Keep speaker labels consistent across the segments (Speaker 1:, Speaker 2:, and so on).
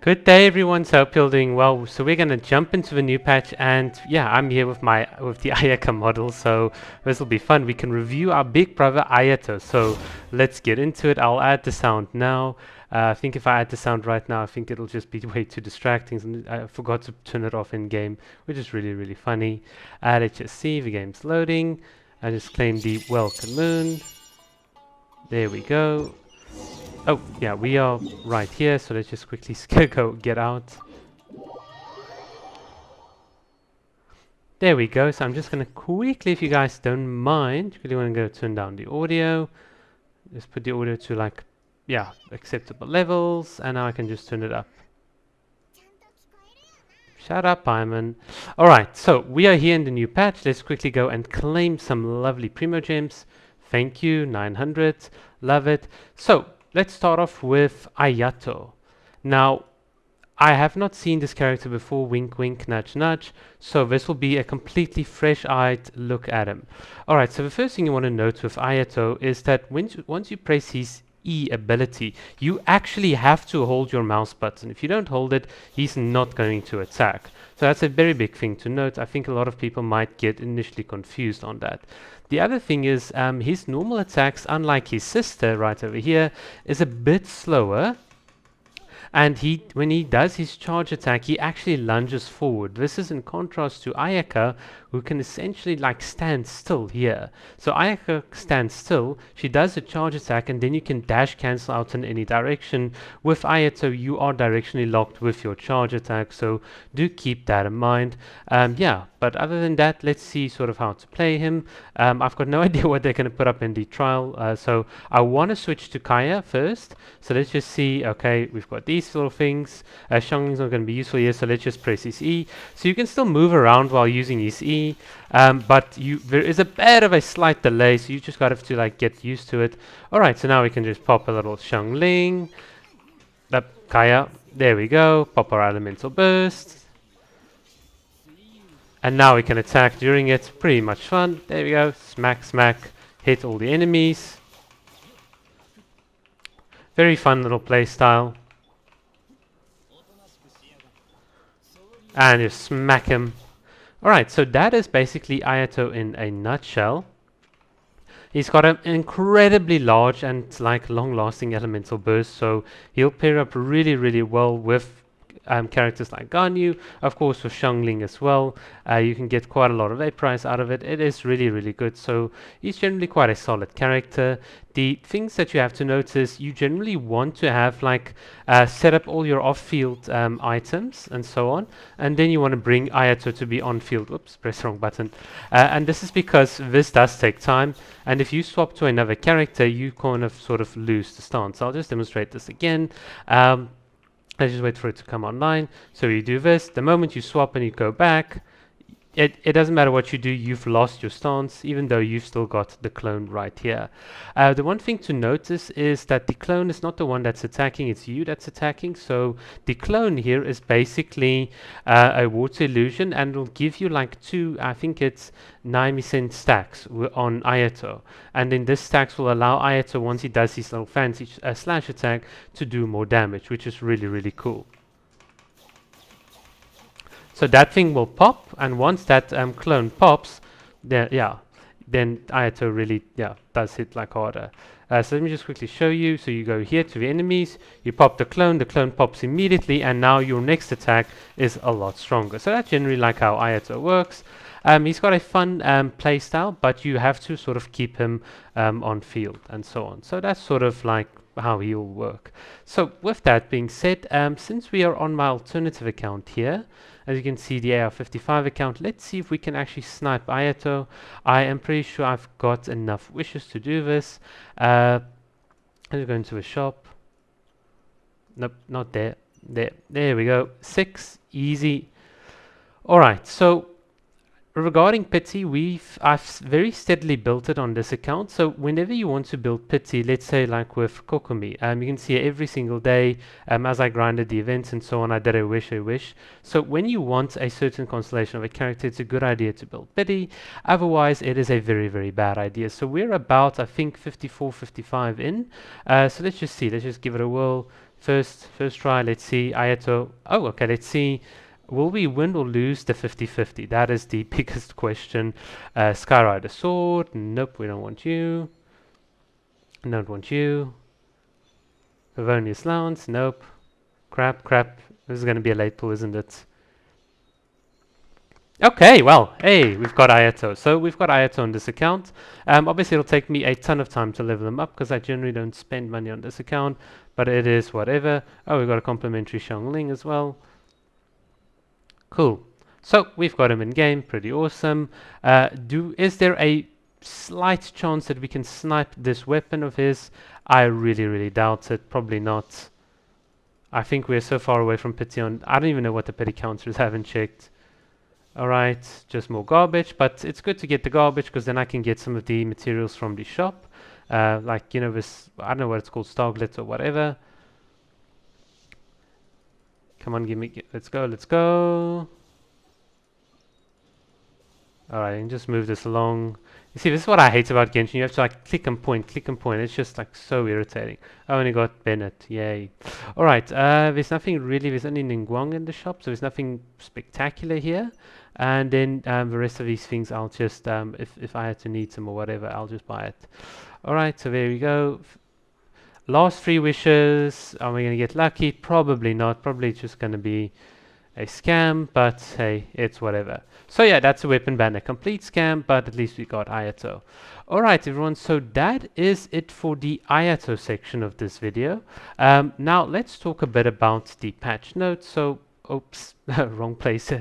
Speaker 1: Good day, everyone. So hope you're doing well. So we're gonna jump into the new patch, and yeah, I'm here with the Ayaka model. So this will be fun. We can review our big brother Ayato. So let's get into it. I'll add the sound now. I think if I add the sound right now, I think it'll just be way too distracting. And I forgot to turn it off in game, which is really funny. Let's just see the game's loading. I just claim the welcome moon. There we go. Oh, yeah, we are right here, so let's just quickly go get out. There we go. So I'm just going to quickly, if you guys don't mind, really want to go turn down the audio. Just put the audio to like, yeah, acceptable levels, and now I can just turn it up. Shut up, Paimon. Alright, so we are here in the new patch. Let's quickly go and claim some lovely Primo Gems. Thank you, 900. Love it. So, let's start off with Ayato. Now, I have not seen this character before, wink wink, nudge nudge, so this will be a completely fresh-eyed look at him. Alright, so the first thing you want to note with Ayato is that once you press his E ability, you actually have to hold your mouse button. If you don't hold it, he's not going to attack. So that's a very big thing to note. I think a lot of people might get initially confused on that. The other thing is his normal attacks, unlike his sister right over here, is a bit slower. And when he does his charge attack, he actually lunges forward. This is in contrast to Ayaka, who can essentially like stand still here. So Ayaka stands still, she does a charge attack, and then you can dash cancel out in any direction. With Ayato, you are directionally locked with your charge attack, so do keep that in mind. Yeah, but other than that, let's see sort of how to play him. I've got no idea what they're going to put up in the trial, so I want to switch to Kaya first. So let's just see. Okay, we've got these little things. Xiangling's not going to be useful here, so let's just press his E. So you can still move around while using his E, but there is a bit of a slight delay, so you just got to like get used to it. Alright, so now we can just pop a little Xiangling. Kaya, there we go. Pop our elemental burst. And now we can attack during it. Pretty much fun. There we go. Smack, smack. Hit all the enemies. Very fun little play style. And just smack him. Alright, so that is basically Ayato in a nutshell. He's got an incredibly large and like long-lasting elemental burst, so he'll pair up really well with characters like Ganyu, of course with Xiangling as well. You can get quite a lot of vaporize out of it. It is really good, so he's generally quite a solid character. The things that you have to notice, you generally want to have like set up all your off-field items and so on, and then you want to bring Ayato to be on-field. Oops, press the wrong button. And this is because this does take time, and if you swap to another character, you kind of sort of lose the stance. I'll just demonstrate this again. Let's just wait for it to come online. So you do this. The moment you swap and you go back, it doesn't matter what you do, you've lost your stance, even though you've still got the clone right here. The one thing to notice is that the clone is not the one that's attacking, it's you that's attacking. So the clone here is basically a water illusion, and will give you like two, I think it's 9% stacks on Ayato. And then this stacks will allow Ayato, once he does his little fancy slash attack, to do more damage, which is really cool. So that thing will pop, and once that clone pops, then Ayato really does hit like harder. So let me just quickly show you. So you go here to the enemies, you pop the clone pops immediately, and now your next attack is a lot stronger. So that's generally like how Ayato works. He's got a fun play style, but you have to sort of keep him on field and so on. So that's sort of like how he'll work. So with that being said, since we are on my alternative account here, as you can see, the AR55 account, let's see if we can actually snipe Ayato. I am pretty sure I've got enough wishes to do this. Let's go into a shop. Nope, not there. There we go. 6, easy. Alright, so regarding pity, I've very steadily built it on this account. So whenever you want to build pity, let's say like with Kokomi, you can see every single day as I grinded the events and so on, I did a wish. So when you want a certain constellation of a character, it's a good idea to build pity. Otherwise, it is a very bad idea. So we're about, I think, 54, 55 in. So let's just see. Let's just give it a whirl. First try, let's see, Ayato. Oh, okay, let's see. Will we win or lose the 50-50? That is the biggest question. Skyrider Sword. Nope, we don't want you. Don't want you. Favonius Lance. Nope. Crap. This is going to be a late pull, isn't it? Okay, well, hey, we've got Ayato. So we've got Ayato on this account. Obviously, it'll take me a ton of time to level them up because I generally don't spend money on this account, but it is whatever. Oh, we've got a complimentary Xiangling as well. Cool. So we've got him in game, pretty awesome. Is there a slight chance that we can snipe this weapon of his? I really doubt it. Probably not. I think we're so far away from Pition. I don't even know what the petty counter is. I haven't checked. Alright, just more garbage, but it's good to get the garbage because then I can get some of the materials from the shop. Like, you know, this, I don't know what it's called, Starglit or whatever. Come on, let's go. Alright, and just move this along. You see, this is what I hate about Genshin. You have to like click and point. It's just like so irritating. I only got Bennett. Yay. Alright, there's nothing really. There's only Ningguang in the shop, so there's nothing spectacular here. And then the rest of these things, I'll just, if I had to need some or whatever, I'll just buy it. Alright, so there we go. Last 3 wishes. Are we going to get lucky? Probably not. Probably it's just going to be a scam, but hey, it's whatever. So yeah, that's a weapon ban, a complete scam, but at least we got Ayato. Alright everyone, so that is it for the Ayato section of this video. Now let's talk a bit about the patch notes. So, oops, wrong place.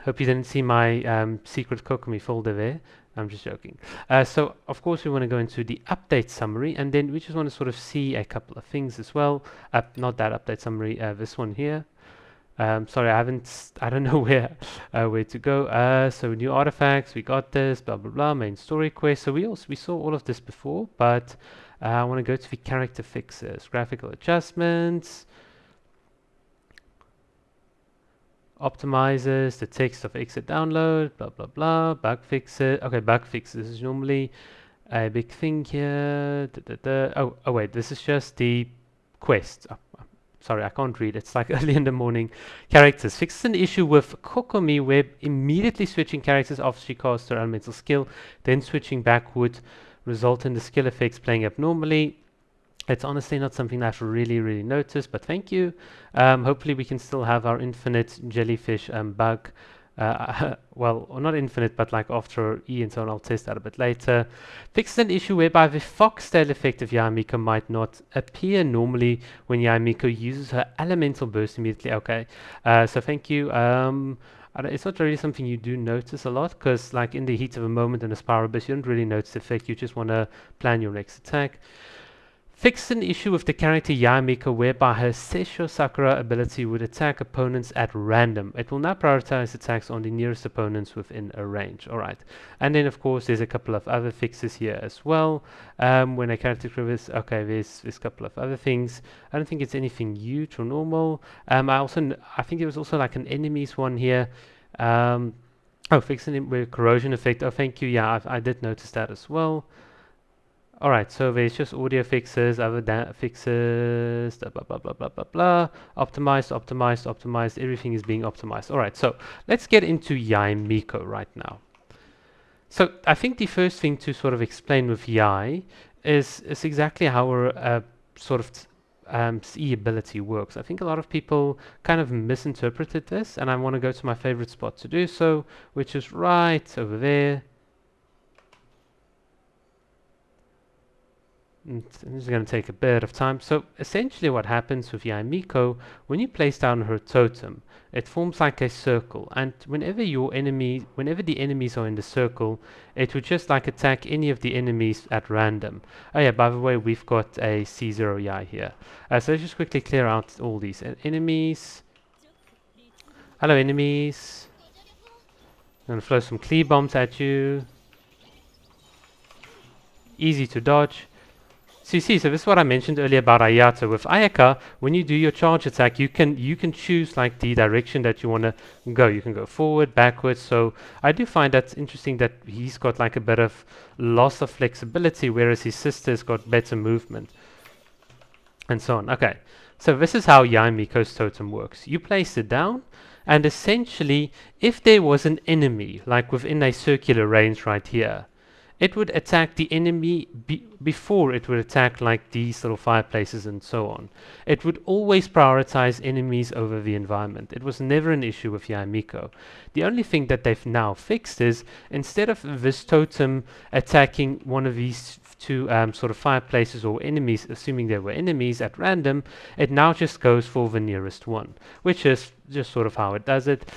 Speaker 1: Hope you didn't see my secret Kokomi folder there. I'm just joking. So of course we want to go into the update summary, and then we just want to sort of see a couple of things as well. Not that update summary, this one here. Sorry, I don't know where to go. So new artifacts, we got this, blah blah blah, main story quest. So we saw all of this before, but I want to go to the character fixes, graphical adjustments, optimizers, the text of exit download, blah blah blah, bug fixes. Okay, bug fixes is normally a big thing here. Oh wait, this is just the quest. Sorry, I can't read. It's like early in the morning. Characters. Fixes an issue with Kokomi where immediately switching characters after she casts her elemental skill, then switching back would result in the skill effects playing abnormally. It's honestly not something that I've really noticed, but thank you. Hopefully we can still have our infinite jellyfish bug. Well, or not infinite, but like after E and so on. I'll test that a bit later. Fixes an issue whereby the foxtail effect of Yae Miko might not appear normally when Yae Miko uses her elemental burst immediately. Okay, so thank you. It's not really something you do notice a lot, because like in the heat of a moment in a spiral burst, you don't really notice the effect. You just want to plan your next attack. Fixed an issue with the character Yae Miko whereby her Seisho Sakura ability would attack opponents at random. It will now prioritize attacks on the nearest opponents within a range. Alright. And then of course there's a couple of other fixes here as well. When a character triggers, okay, there's a couple of other things. I don't think it's anything huge or normal. I think there was also like an enemies one here. Fixing it with corrosion effect. Oh, thank you. Yeah, I did notice that as well. Alright, so there's just audio fixes, other fixes, blah blah blah blah blah blah. Optimized. Everything is being optimized. Alright, so let's get into Yae Miko right now. So I think the first thing to sort of explain with Yae is exactly how her sort of C ability works. I think a lot of people kind of misinterpreted this, and I want to go to my favorite spot to do so, which is right over there. This is going to take a bit of time. So essentially what happens with Yae Miko, when you place down her totem, it forms like a circle, and whenever the enemies are in the circle, it would just like attack any of the enemies at random. Oh yeah, by the way, we've got a C0 Yae here. So let's just quickly clear out all these enemies. Hello enemies. I'm going to throw some Klee bombs at you. Easy to dodge. So you see, so this is what I mentioned earlier about Ayato. With Ayaka, when you do your charge attack, you can choose like the direction that you want to go. You can go forward, backwards. So I do find that interesting that he's got like a bit of loss of flexibility, whereas his sister's got better movement. and so on. Okay, so this is how Yae Miko's totem works. You place it down, and essentially, if there was an enemy, like within a circular range right here, it would attack the enemy before it would attack like these little fireplaces and so on. It would always prioritize enemies over the environment. It was never an issue with Yae Miko. The only thing that they've now fixed is instead of this totem attacking one of these two sort of fireplaces or enemies, assuming they were enemies at random, it now just goes for the nearest one, which is just sort of how it does it.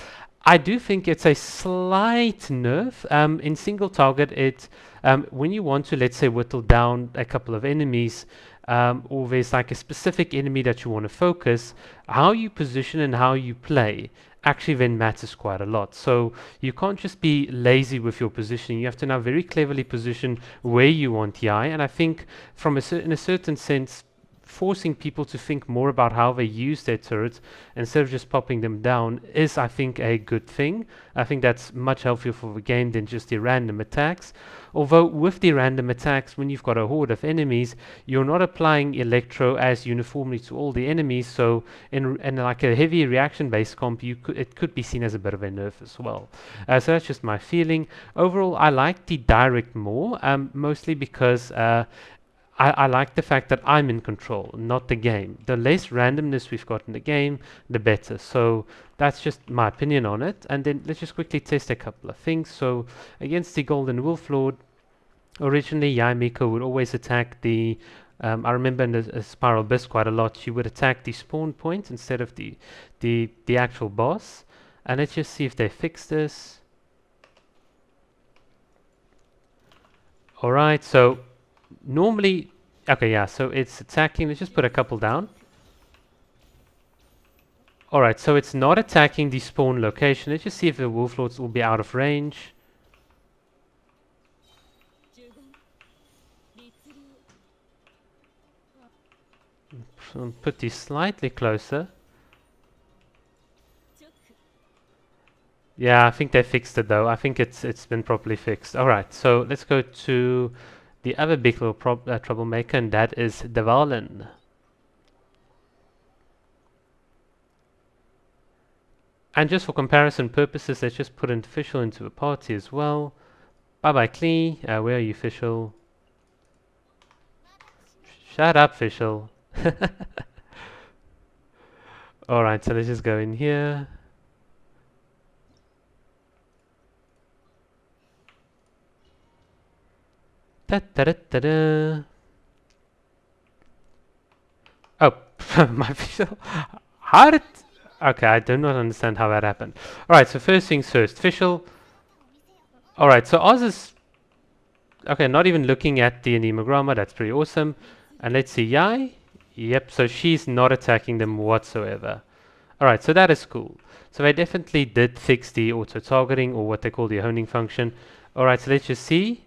Speaker 1: I do think it's a slight nerf. In single target, when you want to, let's say, whittle down a couple of enemies, or there's like a specific enemy that you want to focus, how you position and how you play actually then matters quite a lot. So you can't just be lazy with your positioning. You have to now very cleverly position where you want Yae. And I think in a certain sense, forcing people to think more about how they use their turrets instead of just popping them down is, I think, a good thing. I think that's much healthier for the game than just the random attacks. Although with the random attacks, when you've got a horde of enemies, you're not applying electro as uniformly to all the enemies. So in like a heavy reaction-based comp, it could be seen as a bit of a nerf as well. So that's just my feeling. Overall, I like the direct more, mostly because I like the fact that I'm in control, not the game. The less randomness we've got in the game, the better. So that's just my opinion on it. And then let's just quickly test a couple of things. So against the Golden Wolf Lord, originally Yae Miko would always attack the I remember in the Spiral Abyss quite a lot, she would attack the spawn point instead of the actual boss. And let's just see if they fix this. Alright, so normally, okay, yeah, so it's attacking. Let's just put a couple down. Alright, so it's not attacking the spawn location. Let's just see if the Wolf Lords will be out of range. So put these slightly closer. Yeah, I think they fixed it though. I think it's been properly fixed. Alright, so let's go to the other big little troublemaker, and that is Devalin. And just for comparison purposes, let's just put an official into a party as well. Bye bye, Klee. Where are you, official? Shut up, official. Alright, so let's just go in here. Da da da da da. Oh, my official. How did? Okay, I do not understand how that happened. Alright, so first things first, official. Alright, so Oz is okay, not even looking at the Anemogramma, that's pretty awesome. And let's see, Yae. Yep, so she's not attacking them whatsoever. Alright, so that is cool. So they definitely did fix the auto-targeting, or what they call the honing function. Alright, so let's just see.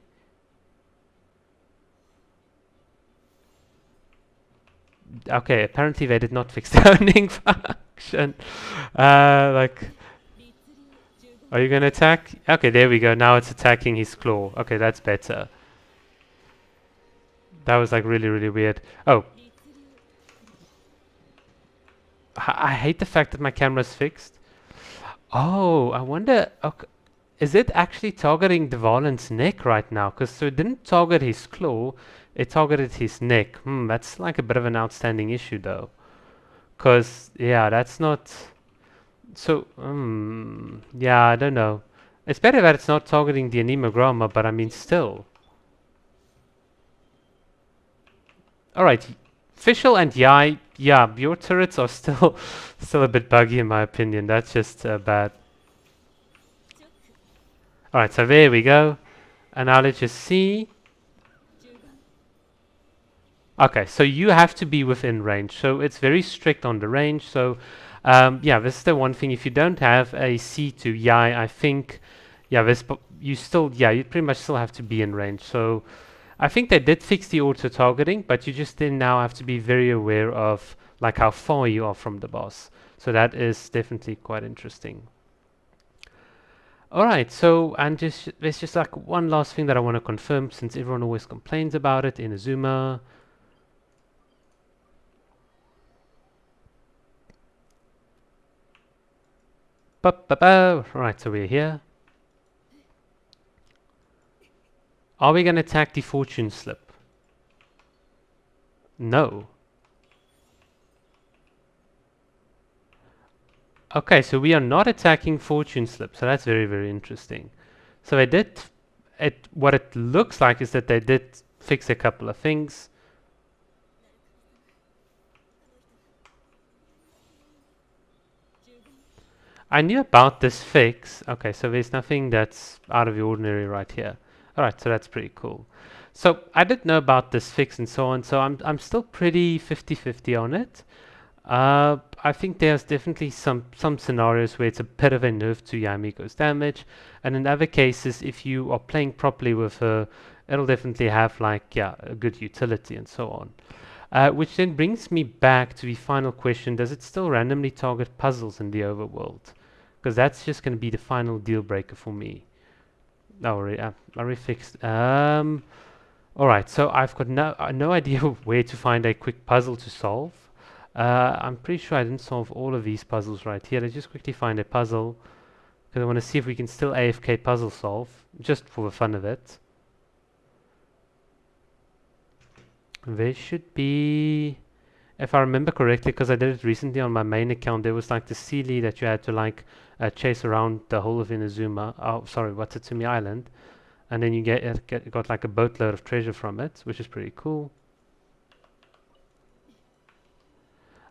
Speaker 1: Okay, apparently they did not fix the honing function. Like, are you going to attack? Okay, there we go. Now it's attacking his claw. Okay, that's better. That was like really, really weird. Oh. I hate the fact that my camera's fixed. Oh, I wonder... Okay, is it actually targeting Dvalin's neck right now? Because so it didn't target his claw, it targeted his neck. That's like a bit of an outstanding issue though. Because, yeah, that's not... So, yeah, I don't know. It's better that it's not targeting the Anemogramma, but I mean still. Alright, Fischl and Yae, yeah, your turrets are still a bit buggy in my opinion. That's just bad. Alright, so there we go. And now let's just see. Okay, so you have to be within range. So it's very strict on the range. So yeah, this is the one thing. If you don't have a C to Yae, I think, yeah, you pretty much still have to be in range. So I think they did fix the auto targeting, but you just then now have to be very aware of like how far you are from the boss. So that is definitely quite interesting. Alright, so there's just like one last thing that I want to confirm, since everyone always complains about it in Azuma. Right, so we're here. Are we going to attack the fortune slip? No. Okay, so we are not attacking fortune slip, so that's very, very interesting. So they did, what it looks like is that they did fix a couple of things. I knew about this fix. Okay, so there's nothing that's out of the ordinary right here. Alright, so that's pretty cool. So I did know about this fix and so on, so I'm still pretty 50-50 on it. I think there's definitely some scenarios where it's a bit of a nerf to Yae Miko's damage, and in other cases, if you are playing properly with her, it'll definitely have like a good utility and so on. Which then brings me back to the final question: does it still randomly target puzzles in the overworld? Because that's just going to be the final deal breaker for me. Oh, I already fixed. All right, so I've got no idea where to find a quick puzzle to solve. I'm pretty sure I didn't solve all of these puzzles right here. Let's just quickly find a puzzle because I want to see if we can still AFK puzzle solve just for the fun of it. There should be, if I remember correctly, because I did it recently on my main account, there was like the Sealy that you had to like chase around the whole of Inazuma. Oh, sorry, Watatsumi Island, and then you got like a boatload of treasure from it, which is pretty cool.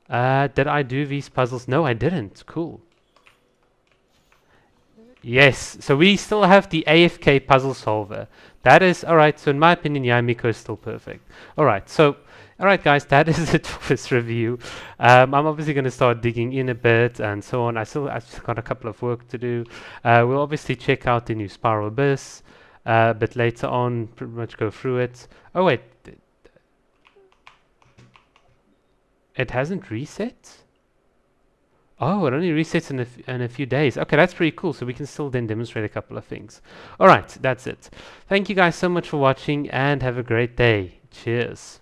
Speaker 1: Did I do these puzzles? No, I didn't. Cool. Yes, so we still have the AFK puzzle solver. That is, alright, so in my opinion, Yae Miko is still perfect. Alright guys, that is it for this review. I'm obviously going to start digging in a bit and so on. I've still got a couple of work to do. We'll obviously check out the new Spiral Abyss a bit later on, pretty much go through it. Oh wait, it hasn't reset? Oh, it only resets in a few days. Okay, that's pretty cool. So we can still then demonstrate a couple of things. All right, that's it. Thank you guys so much for watching and have a great day. Cheers.